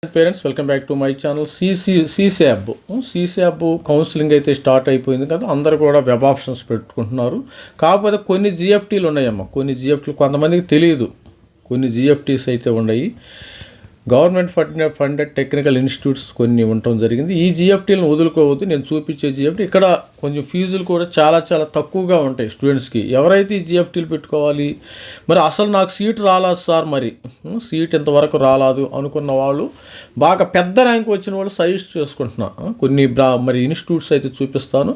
Parents welcome back to my channel. సీశాబ్ counselling అయితే start అయిపోయింది కదా, అందరూ కూడా వెబ్ ఆప్షన్స్ పెట్టుకుంటున్నారు. కాకపోతే కొన్ని జిఎఫ్టీలు ఉన్నాయమ్మా, కొన్ని జిఎఫ్టీలు కొంతమందికి తెలియదు. కొన్ని జిఎఫ్టీస్ అయితే ఉన్నాయి, గవర్నమెంట్ ఫండెడ్ టెక్నికల్ ఇన్స్టిట్యూట్స్ కొన్ని ఉండటం జరిగింది. ఈ జిఎఫ్టీలను వదులుకోవద్దు. నేను చూపించే జిఎఫ్టీ ఇక్కడ కొంచెం ఫీజులు కూడా చాలా చాలా తక్కువగా ఉంటాయి స్టూడెంట్స్కి. ఎవరైతే ఈ జిఎఫ్టీలు పెట్టుకోవాలి, మరి అసలు నాకు సీట్ రాలేదు సార్, మరి సీట్ ఇంతవరకు రాలేదు అనుకున్న వాళ్ళు, బాగా పెద్ద ర్యాంక్ వచ్చిన వాళ్ళు సజెస్ట్ చేసుకుంటున్నా. కొన్ని మరి ఇన్స్టిట్యూట్స్ అయితే చూపిస్తాను.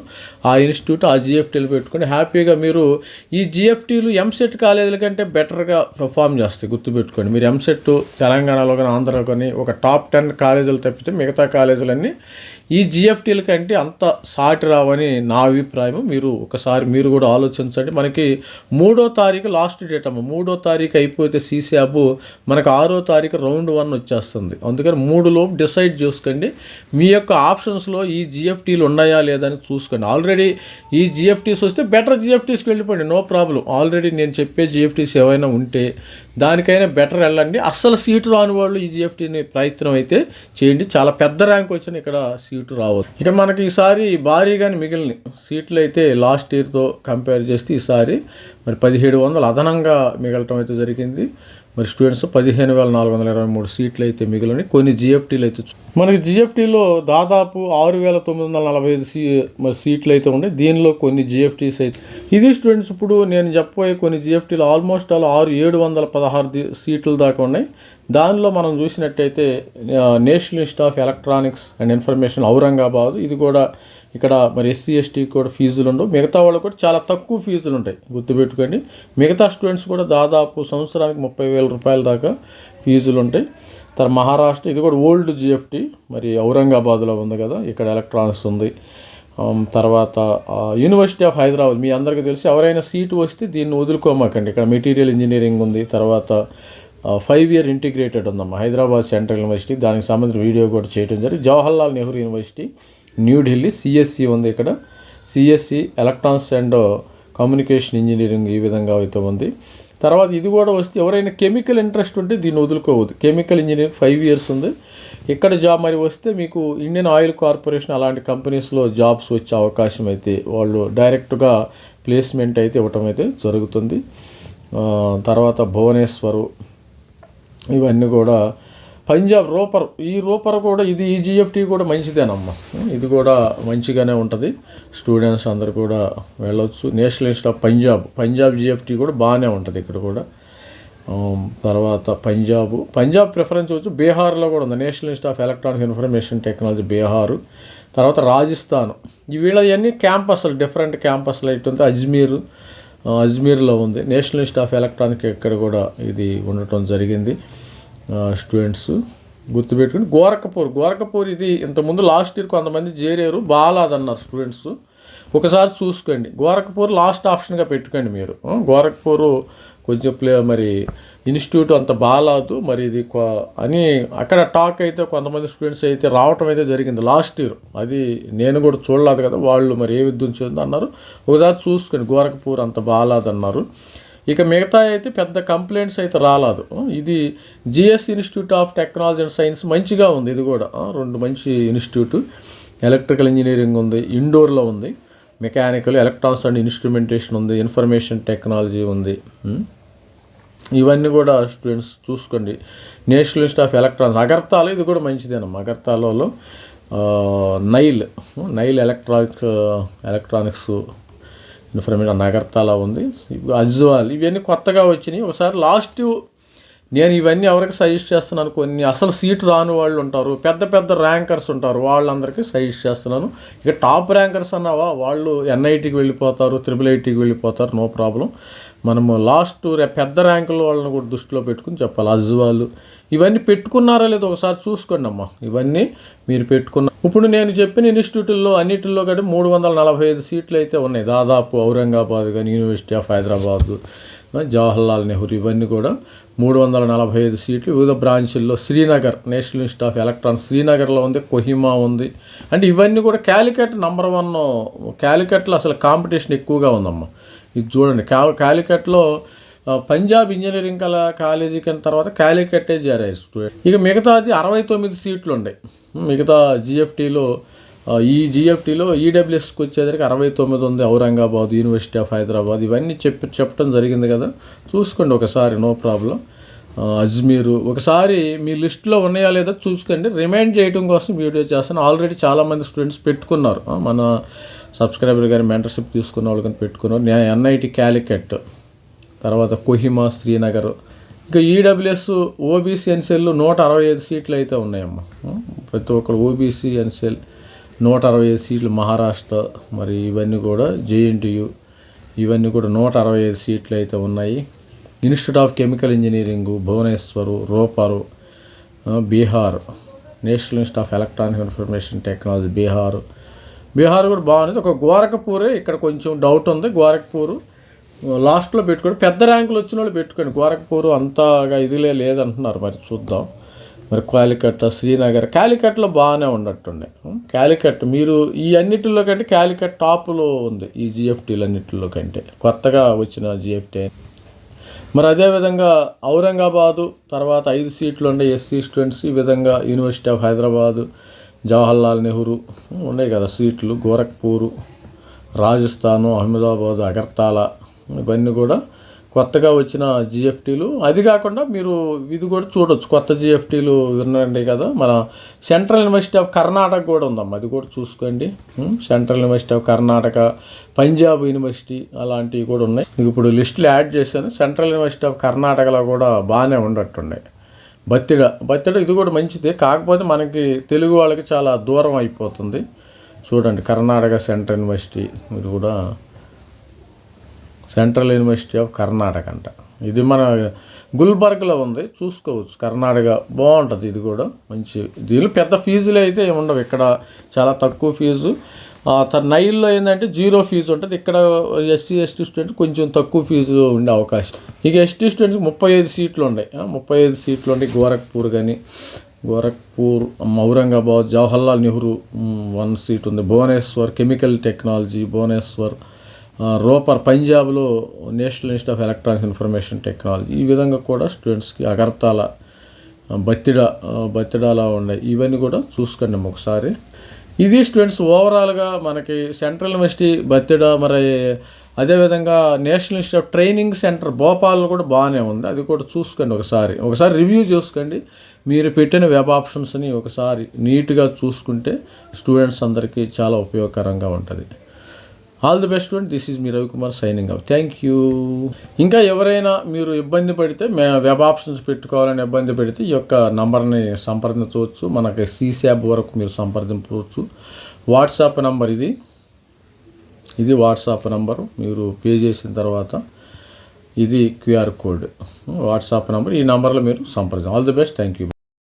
ఆ ఇన్స్టిట్యూట్ ఆ జిఎఫ్టీలు పెట్టుకొని హ్యాపీగా మీరు ఈ జిఎఫ్టీలు ఎంసెట్ కాలేజీల కంటే బెటర్గా పెర్ఫామ్ చేస్తాయి. గుర్తుపెట్టుకోండి, మీరు ఎంసెట్ తెలంగాణలో కానీ ఆంధ్రలో కానీ ఒక టాప్ 10 కాలేజీలు తప్పితే మిగతా కాలేజీలన్నీ ఈ జిఎఫ్టీల కంటే అంత సాటి రావని నా అభిప్రాయం. మీరు కూడా ఆలోచించండి. మనకి 3వ తారీఖు లాస్ట్ డేట్ అమ్మ. 3వ తారీఖు అయిపోతే సీశాబ్ మనకు 6వ తారీఖు రౌండ్ 1 వచ్చేస్తుంది. అందుకని 3 లోపు డిసైడ్ చేసుకోండి. మీ యొక్క ఆప్షన్స్లో ఈ జిఎఫ్టీలు ఉన్నాయా లేదని చూసుకోండి. ఆల్రెడీ ఈ జిఎఫ్టీస్ వస్తే బెటర్ జిఎఫ్టీస్కి వెళ్ళిపోండి, నో ప్రాబ్లం. ఆల్రెడీ నేను చెప్పే జిఎఫ్టీస్ ఏవైనా ఉంటే దానికైనా బెటర్ వెళ్ళండి. అస్సలు సీటు రాని వాళ్ళు ఈ జిఎఫ్టీని ప్రయత్నం అయితే చేయండి. చాలా పెద్ద ర్యాంక్ వచ్చిన ఇక్కడ సీటు రావచ్చు. ఇక మనకి ఈసారి భారీగానే మిగిలిన సీట్లు అయితే లాస్ట్ ఇయర్తో కంపేర్ చేస్తే ఈసారి మరి 1700 అదనంగా మిగలటం అయితే జరిగింది. మరి స్టూడెంట్స్ 15,423 సీట్లు అయితే మిగిలిన. కొన్ని జిఎఫ్టీలు అయితే మనకి జిఎఫ్టీలో దాదాపు 6,945 మరి సీట్లు అయితే ఉన్నాయి. దీనిలో కొన్ని జిఎఫ్టీస్ అయితే ఇది స్టూడెంట్స్ ఇప్పుడు నేను చెప్పబోయే కొన్ని జిఎఫ్టీలు ఆల్మోస్ట్ 716 సీట్ల దాకా ఉన్నాయి. దానిలో మనం చూసినట్టయితే national institute of electronics and information Aurangabad, ఇది కూడా ఇక్కడ మరి SC ST కూడా ఫీజులు ఉండవు. మిగతా వాళ్ళు కూడా చాలా తక్కువ ఫీజులు ఉంటాయి, గుర్తుపెట్టుకోండి. మిగతా స్టూడెంట్స్ కూడా దాదాపు సంవత్సరానికి 30,000 రూపాయల దాకా ఫీజులు ఉంటాయి. మహారాష్ట్ర, ఇది కూడా ఓల్డ్ జిఎఫ్టీ, మరి ఔరంగాబాద్లో ఉంది కదా, ఇక్కడ ఎలక్ట్రానిక్స్ ఉంది. తర్వాత యూనివర్సిటీ ఆఫ్ హైదరాబాద్, మీ అందరికీ తెలిసి ఎవరైనా సీటు వస్తే దీన్ని వదులుకోమాకండి. ఇక్కడ మెటీరియల్ ఇంజనీరింగ్ ఉంది. తర్వాత 5 year ఇంటిగ్రేటెడ్ ఉందమ్మా, హైదరాబాద్ సెంట్రల్ యూనివర్సిటీ, దానికి సంబంధించిన వీడియో కూడా చేయడం జరిగింది. జవహర్లాల్ నెహ్రూ యూనివర్సిటీ న్యూఢిల్లీ, CSE ఉంది ఇక్కడ, CSE electronics and communication engineering ఈ విధంగా అయితే ఉంది. తర్వాత ఇది కూడా వస్తే ఎవరైనా కెమికల్ ఇంట్రెస్ట్ ఉంటే దీన్ని వదులుకోవద్దు. కెమికల్ ఇంజనీరింగ్ 5 years ఉంది ఇక్కడ జాబ్. మరి వస్తే మీకు ఇండియన్ ఆయిల్ కార్పొరేషన్ అలాంటి కంపెనీస్లో జాబ్స్ వచ్చే అవకాశం అయితే వాళ్ళు డైరెక్ట్గా ప్లేస్మెంట్ అయితే ఇవ్వటం అయితే జరుగుతుంది. తర్వాత భువనేశ్వరు, ఇవన్నీ కూడా పంజాబ్ రూపర్ కూడా ఇది ఈ జిఎఫ్టీ కూడా మంచిదేనమ్మా, ఇది కూడా మంచిగానే ఉంటుంది. స్టూడెంట్స్ అందరు కూడా వెళ్ళొచ్చు. National institute of Punjab GFT కూడా బాగానే ఉంటుంది ఇక్కడ కూడా. తర్వాత పంజాబ్ ప్రిఫరెన్స్ వచ్చి బీహార్లో కూడా ఉంది, national institute of electronic information technology Bihar. తర్వాత రాజస్థాన్, వీళ్ళవన్నీ క్యాంపస్లు డిఫరెంట్ క్యాంపస్లు అయితే ఉంది. అజ్మీర్లో ఉంది నేషనల్ ఇన్స్టిట్యూట్ ఆఫ్ ఎలక్ట్రానిక్, ఇక్కడ కూడా ఇది ఉండటం జరిగింది. స్టూడెంట్స్ గుర్తుపెట్టుకుని గోరఖపూర్ ఇది ఇంతకుముందు లాస్ట్ ఇయర్ కొంతమంది చేరారు, బాగాలేదన్నారు స్టూడెంట్స్. ఒకసారి చూసుకోండి, గోరఖపూర్ లాస్ట్ ఆప్షన్గా పెట్టుకోండి మీరు. గోరఖపూర్ కొంచెం మరి ఇన్స్టిట్యూట్ అంత బాగాలేదు మరి ఇది అని అక్కడ టాక్ అయితే కొంతమంది స్టూడెంట్స్ అయితే రావటం అయితే జరిగింది లాస్ట్ ఇయర్. అది నేను కూడా చూడలేదు కదా, వాళ్ళు మరి ఏ విద్యుంచింది అన్నారు. ఒకసారి చూసుకొని గోరఖపూర్ అంత బాగాలేదు అన్నారు. ఇక మిగతా అయితే పెద్ద కంప్లైంట్స్ అయితే రాలేదు. ఇది GS institute of technology and science మంచిగా ఉంది, ఇది కూడా 2 మంచి ఇన్స్టిట్యూట్. ఎలక్ట్రికల్ ఇంజనీరింగ్ ఉంది, ఇండోర్లో ఉంది. మెకానికల్, ఎలక్ట్రానిక్స్ అండ్ ఇన్స్ట్రుమెంటేషన్ ఉంది, ఇన్ఫర్మేషన్ టెక్నాలజీ ఉంది. ఇవన్నీ కూడా స్టూడెంట్స్ చూసుకోండి. నేషనల్ ఇన్స్టిట్యూట్ ఆఫ్ ఎలక్ట్రానిక్స్ అగర్తాలో, ఇది కూడా మంచిదేనమ్మా. అగర్తాలలో నైల్ ఎలక్ట్రానిక్స్ ఇన్ఫర్మేషన్ అగర్తాలా ఉంది. అజ్వాల్, ఇవన్నీ కొత్తగా వచ్చినాయి. ఒకసారి నేను ఇవన్నీ ఎవరికి సజెస్ట్ చేస్తున్నాను, కొన్ని అసలు సీటు రాని వాళ్ళు ఉంటారు, పెద్ద ర్యాంకర్స్ ఉంటారు, వాళ్ళందరికీ సజెస్ట్ చేస్తున్నాను. ఇక టాప్ ర్యాంకర్స్ అన్నావా, వాళ్ళు NITకి వెళ్ళిపోతారు, IIITకి వెళ్ళిపోతారు, నో ప్రాబ్లం. మనము పెద్ద ర్యాంకుల వాళ్ళని కూడా దృష్టిలో పెట్టుకుని చెప్పాలి. అజ్వాల్ ఇవన్నీ పెట్టుకున్నారా లేదో ఒకసారి చూసుకోండి అమ్మా. ఇవన్నీ మీరు ఇప్పుడు నేను చెప్పిన ఇన్స్టిట్యూట్లో అన్నిటిలో కూడా 345 సీట్లు అయితే ఉన్నాయి దాదాపు. ఔరంగాబాద్ కానీ, యూనివర్సిటీ ఆఫ్ హైదరాబాద్, జవహర్లాల్ నెహ్రూ, ఇవన్నీ కూడా 345 సీట్లు. వివిధ బ్రాంచుల్లో Srinagar, national institute of electronics శ్రీనగర్లో ఉంది, కొహిమా ఉంది. అంటే ఇవన్నీ కూడా క్యాలికట్ నంబర్ 1. క్యాలికట్లో అసలు కాంపిటీషన్ ఎక్కువగా ఉందమ్మా. ఇది చూడండి, క్యాలికట్లో పంజాబ్ ఇంజనీరింగ్ కాలేజీ కింద తర్వాత కాలికట్టే చేరారు స్టూడెంట్. ఇక మిగతాది 69 సీట్లు ఉన్నాయి. మిగతా జిఎఫ్టీలో ఈ జిఎఫ్టీలో ఈడబ్ల్యూఎస్కి వచ్చేసరికి 69 ఉంది. ఔరంగాబాద్, యూనివర్సిటీ ఆఫ్ హైదరాబాద్ ఇవన్నీ చెప్పడం జరిగింది కదా, చూసుకోండి ఒకసారి, నో ప్రాబ్లం. అజ్మీరు ఒకసారి మీ లిస్టులో ఉన్నాయా లేదా చూసుకోండి. రిమైండ్ చేయడం కోసం వీడియో చేస్తాను. ఆల్రెడీ చాలామంది స్టూడెంట్స్ పెట్టుకున్నారు, మన సబ్స్క్రైబర్ కానీ మెంటర్షిప్ తీసుకున్న వాళ్ళు కానీ పెట్టుకున్నారు. ఎన్ఐటి క్యాలికట్, తర్వాత కోహిమా, శ్రీనగర్. ఇంకా ఈడబ్ల్యూఎస్ ఓబీసీ ఎన్సెల్ 165 సీట్లు అయితే ఉన్నాయమ్మా. ప్రతి ఒక్కరు ఓబీసీ ఎన్సెల్ 165 సీట్లు. మహారాష్ట్ర మరి ఇవన్నీ కూడా జేఎన్టీయు ఇవన్నీ కూడా 165 సీట్లు అయితే ఉన్నాయి. Institute of chemical engineering Bhubaneswar, Ropar, Bihar, national institute of electronic information technology Bihar కూడా బాగుంది. ఒక గోరఖ్పూరే ఇక్కడ కొంచెం డౌట్ ఉంది. గోరఖ్పూర్ లాస్ట్లో పెట్టుకోండి. పెద్ద ర్యాంకులు వచ్చిన వాళ్ళు పెట్టుకోండి. గోరఖ్పూర్ అంతగా ఇదిలే లేదంటున్నారు, మరి చూద్దాం. మరి కాలికట్, శ్రీనగర్. కాలికట్లో బాగానే ఉన్నట్టుండే. కాలికట్ మీరు ఈ అన్నిటిలో కంటే కాలికట్ టాప్లో ఉంది ఈ జిఎఫ్టీలు అన్నిటిలో కంటే, కొత్తగా వచ్చిన జిఎఫ్టీ. మరి అదేవిధంగా ఔరంగాబాదు తర్వాత 5 సీట్లు ఉండే ఎస్సీ స్టూడెంట్స్. ఈ విధంగా యూనివర్సిటీ ఆఫ్ హైదరాబాదు, జవహర్లాల్ నెహ్రూ ఉన్నాయి కదా సీట్లు. గోరఖ్పూరు, రాజస్థాను, అహ్మదాబాదు, అగర్తాలా ఇవన్నీ కూడా కొత్తగా వచ్చిన జిఎఫ్టీలు. అది కాకుండా మీరు ఇది కూడా చూడొచ్చు, కొత్త జిఎఫ్టీలు వినండి కదా. మన సెంట్రల్ యూనివర్సిటీ ఆఫ్ కర్ణాటక కూడా ఉందమ్మా, అది కూడా చూసుకోండి. Central university of Karnataka, Punjab university అలాంటివి కూడా ఉన్నాయి. ఇప్పుడు లిస్టులు యాడ్ చేశాను. సెంట్రల్ యూనివర్సిటీ ఆఫ్ కర్ణాటకలో కూడా బాగానే ఉండట్టున్నాయి. బత్తిడ ఇది కూడా మంచిదే, కాకపోతే మనకి తెలుగు వాళ్ళకి చాలా దూరం అయిపోతుంది. చూడండి, కర్ణాటక సెంట్రల్ యూనివర్సిటీ ఇది కూడా సెంట్రల్ యూనివర్సిటీ ఆఫ్ కర్ణాటక అంట. ఇది మన గుల్బర్గ్లో ఉంది, చూసుకోవచ్చు. కర్ణాటక బాగుంటుంది, ఇది కూడా మంచి. దీనిలో పెద్ద ఫీజులు అయితే ఉండవు, ఇక్కడ చాలా తక్కువ ఫీజు. నైల్లో ఏంటంటే 0 ఫీజు ఉంటుంది. ఇక్కడ ఎస్సీ ఎస్టీ స్టూడెంట్స్ కొంచెం తక్కువ ఫీజు ఉండే అవకాశం. ఇక ఎస్టీ స్టూడెంట్స్ 35 సీట్లు ఉన్నాయి. 35 సీట్లు ఉన్నాయి. గోరఖ్పూర్ కానీ, ఔరంగాబాద్, జవహర్లాల్ నెహ్రూ 1 సీట్ ఉంది. భువనేశ్వర్ కెమికల్ టెక్నాలజీ, భువనేశ్వర్, రోపర్ పంజాబ్లో national institute of electronic information technology. ఈ విధంగా కూడా స్టూడెంట్స్కి అగర్తాలా, బత్తిడాలా ఉన్నాయి. ఇవన్నీ కూడా చూసుకోండి ఒకసారి. ఇది స్టూడెంట్స్ ఓవరాల్గా మనకి సెంట్రల్ యూనివర్సిటీ బత్తిడా, మరి అదేవిధంగా national institute of training centre భోపాల్లో కూడా బాగానే ఉంది. అది కూడా చూసుకోండి ఒకసారి రివ్యూ చేసుకోండి. మీరు పెట్టిన వెబ్ ఆప్షన్స్ని ఒకసారి నీట్గా చూసుకుంటే స్టూడెంట్స్ అందరికీ చాలా ఉపయోగకరంగా ఉంటుంది. All the best student. This is me Ravikumar signing off. Thank you. ఇంకా ఎవరైనా మీరు ఇబ్బంది పడితే, వెబ్ ఆప్షన్స్ పెట్టుకోవాలని ఇబ్బంది పెడితే ఈ యొక్క నంబర్ని సంప్రదించవచ్చు. మనకి సీశాప్ వరకు మీరు సంప్రదించవచ్చు. వాట్సాప్ నంబర్ ఇది వాట్సాప్ నంబరు. మీరు పే చేసిన తర్వాత ఇది QR కోడ్ వాట్సాప్ నంబర్. ఈ నంబర్లో మీరు సంప్రదించండి. All the best. Thank you.